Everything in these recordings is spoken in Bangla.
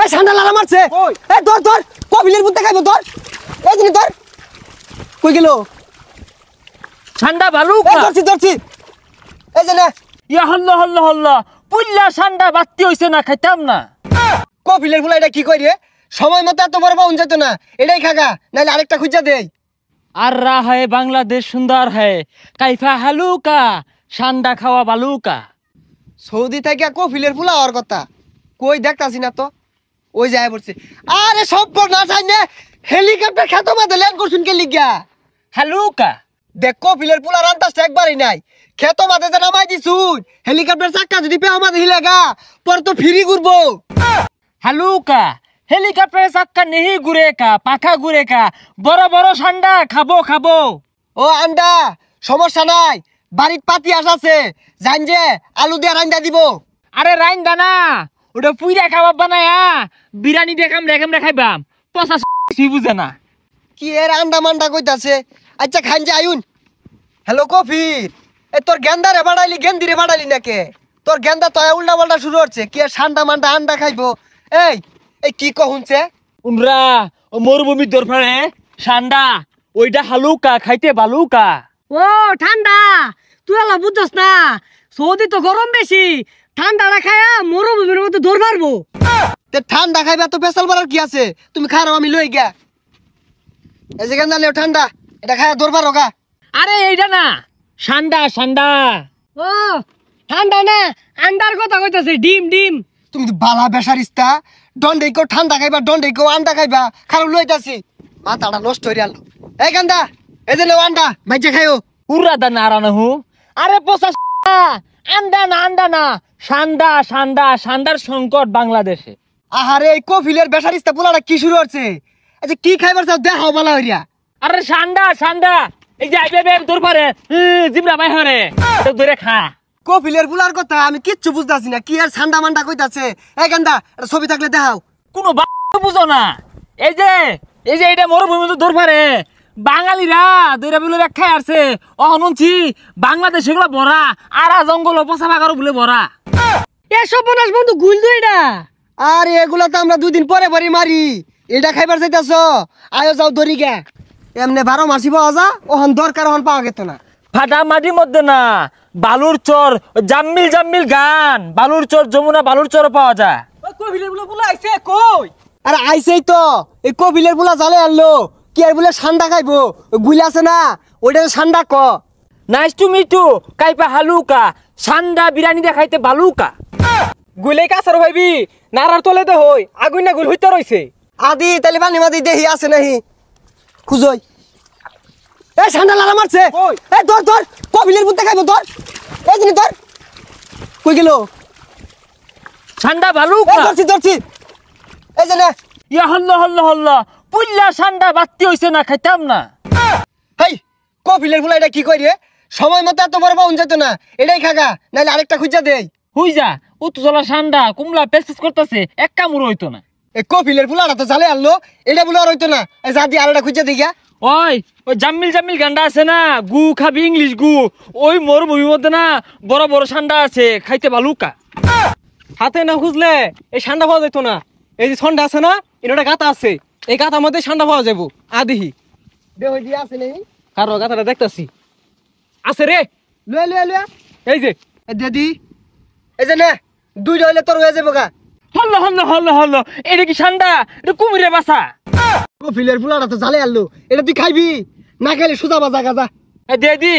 এই ঠান্ডা লাগা মারছে এই ধর ধর কপিলের বুদ্ধে খাইবো ধর এই জিনিস ধর কই গেল ঠান্ডা বালুকা ধরছি ধরছি এই যে না ইয়া হল্লা হল্লা হল্লা পুল্লা ঠান্ডা বাত্তি হইছে না খাইতাম না কপিলের ফুলা এটা কি কই রে সময় মতো এত বড় পাউন যেত না এটাই খাগা নাইলে আরেকটা খুঁজা দেই আর রা হয় বাংলাদেশ সুন্দর হয় কাইফা হালুকা ঠান্ডা খাওয়া বালুকা সৌদি থেকে কপিলের ফুলা হওয়ার কথা কই দেখতাছি না তো ওই যায় পড়ছে আরে সব না চাই না হেলিকপ্টার খেত মাঝে ল্যান্ড করছুন কে লিগা হালুকা দেখ কপিলের ফুলা রান্তাসটা একবারই নাই খেত মাঝে যে নামাই দিছুন হেলিকপ্টার চাক্কা যদি পেও মাঝে হিলেগা পর তো ফিরি ঘুরবো হালুকা হেলিকপ্টারে চাক্কা নেহি ঘুরে কা পাখা ঘুরে কা বড় বড় ঠান্ডা খাবো খাবো ও আন্ডা সমস্যা নাই বাড়ির পাতি আছে জান যে আলু দিয়ে রান্দা দিব আরে রাইন দানা ওটা পুইরা খাবার বানায়া বিরিয়ানি দেখাম রেখাম রেখাইবাম পচা বুঝে না কি এর আন্ডা মান্ডা কইতাছে আচ্ছা খান যে আয়ুন হ্যালো কফির এ তোর গেন্দারে বাড়াইলি গেন্দিরে বাড়াইলি নাকে তোর গেন্দা তো উল্টা পাল্টা শুরু হচ্ছে কি আর ঠান্ডা মান্ডা আন্ডা খাইবো এই এই কি কহুনছে উনরা ও মরুভূমির দরফারে ঠান্ডা ওইটা হালুকা খাইতে বালুকা ও ঠান্ডা তুই আলা বুঝছস না সৌদি তো গরম বেশি ঠান্ডা না খায়া মরুভূমির মতো দৌড় মারবো তে ঠান্ডা খাইবা তো পেশাল বাড়ার কি আছে তুমি খারাপ আমি লই গিয়া এই যে গেন্দা লেও ঠান্ডা এটা খায়া দরবার হোগা আরে এইটা না ঠান্ডা ঠান্ডা ও ঠান্ডা না আন্ডার কথা কইতাছে ডিম ডিম তুমি তো বালা বেসারিস্তা দন্ডে কেউ ঠান্ডা খাইবা দন্ডে কেউ আন্ডা খাইবা খারাপ লইতাছি মাথাটা নষ্ট হয়ে গেল এই গান্দা এই যে লেও আন্ডা মাইজে খাইও উড়া দা না আরানা হু আরে পচা আন্ডা না ঠান্ডা ঠান্ডা ঠান্ডার সংকট বাংলাদেশে আহারে এই কফিলের বেসারিস্তা পোলাটা কি শুরু হচ্ছে আচ্ছা কি খাইবার চাও দেখাও বালা হইয়া আরে ঠান্ডা ঠান্ডা এই যে আইবে বেম তোর পারে জিমরা মাই হরে তো ধরে খা কফিলের পোলার কথা আমি কিচ্ছু বুঝতাছি না কি আর ঠান্ডা মান্ডা কইতাছে এই গান্দা এটা ছবি থাকলে দেখাও কোনো বুঝো না এই যে এটা মরুভূমি তো ধর পারে বাঙালিরা দইরা বলে খাই আসছে অহনছি বাংলাদেশ এগুলো ভরা আর জঙ্গল পচা বাগারও বলে ভরা এসব বনাস বন্ধু গুল দুই না আর এগুলা তো আমরা দুদিন পরে পরে মারি এটা খাইবার চাইতাছ আয়ো যাও দড়ি গে এমনি 12 মাসি পাওয়া যা ওহন দরকার ওহন পাওয়া গেত না ফাটা মাটির মধ্যে না বালুর চর জাম্মিল জাম্মিল গান বালুর চর যমুনা বালুর চর পাওয়া যায় কবিলের বলে আইছে কই আরে আইছেই তো এই কপিলের পোলা জালে আনলো কি আর বলে ঠান্ডা খাইবো গুলা আছে না ওইটা ঠান্ডা ক নাইস টু মিট ইউ কাইপা হালুকা ঠান্ডা বিরিয়ানি দেখাইতে বালুকা গুলে কাছার হইবি নারার তলে দে হই আগুন না গুল হইতে রইছে আদি তাহলে পানি মাদি দেহি আছে নাহি খুঁজই এই ঠান্ডা লাগা মারছে এই ধর ধর কপিলের বুদ্ধে খাইবো ধর এই জিনিস ধর কই গেল ঠান্ডা বালুকা ধরছি ধরছি এই যে না ইয়া হল্লা হল্লা হল্লা পুল্লা ঠান্ডা বাত্তি হইছে না খাইতাম না হেই কপিলের ফুলা এটা কি কই রে সময় মতো এত বড় পাউন যেত না এটাই খাগা নাইলে আরেকটা খুঁজা দেই হুই যা উত্তজলা ঠান্ডা কুমলা পেসপেস করতেছে এক কামড় হইতো না এই কপিলের ফুলাটা তো জালে আনলো এটা বলে আর হইতো না এই যা দিয়ে আরেকটা খুঁজা দিই গা ওই জাম্মিল জাম্মিল গান্ডা আছে না গু খাবি ইংলিশ গু ওই মরুভূমির মধ্যে না বড় বড় ঠান্ডা আছে খাইতে বালুকা হাতে না খুঁজলে এই ঠান্ডা পাওয়া যেত না এই যে ঠান্ডা আছে না এটা গাতা আছে এই গাতার মধ্যে ঠান্ডা পাওয়া যাবো আদিহি দে হই দিয়া আছে নেই কারো গাতাটা দেখতাছি আছে রে লয়ে লয়ে লয়ে এই যে এ দিদি এই যে না দুইটা হইলে তোর হয়ে যাবো গা হল্লো হল্লো হল্লো হল্লো এটা কি ঠান্ডা এটা কুমিরে বাসা কপিলের ফুলাটা তো জালে আনলো এটা তুই খাইবি না খাইলে সোজা বাজা গাজা দি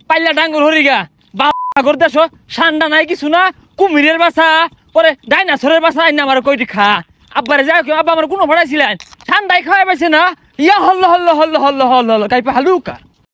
পাইলা ডাঙ্গুর হরিগা বাবা করে দেশ ঠান্ডা নাই কিছু না কুমিরের বাসা পরে ডাইনাসরের বাসা আইনা আমার কইটি খা আব্বারে যাও কেউ আব্বা আমার কোনো ভাড়াইছিলেন ঠান্ডায় খাওয়াই পাইছে না ইয়া hello hello hello hello hello hello কাইপা হালুকা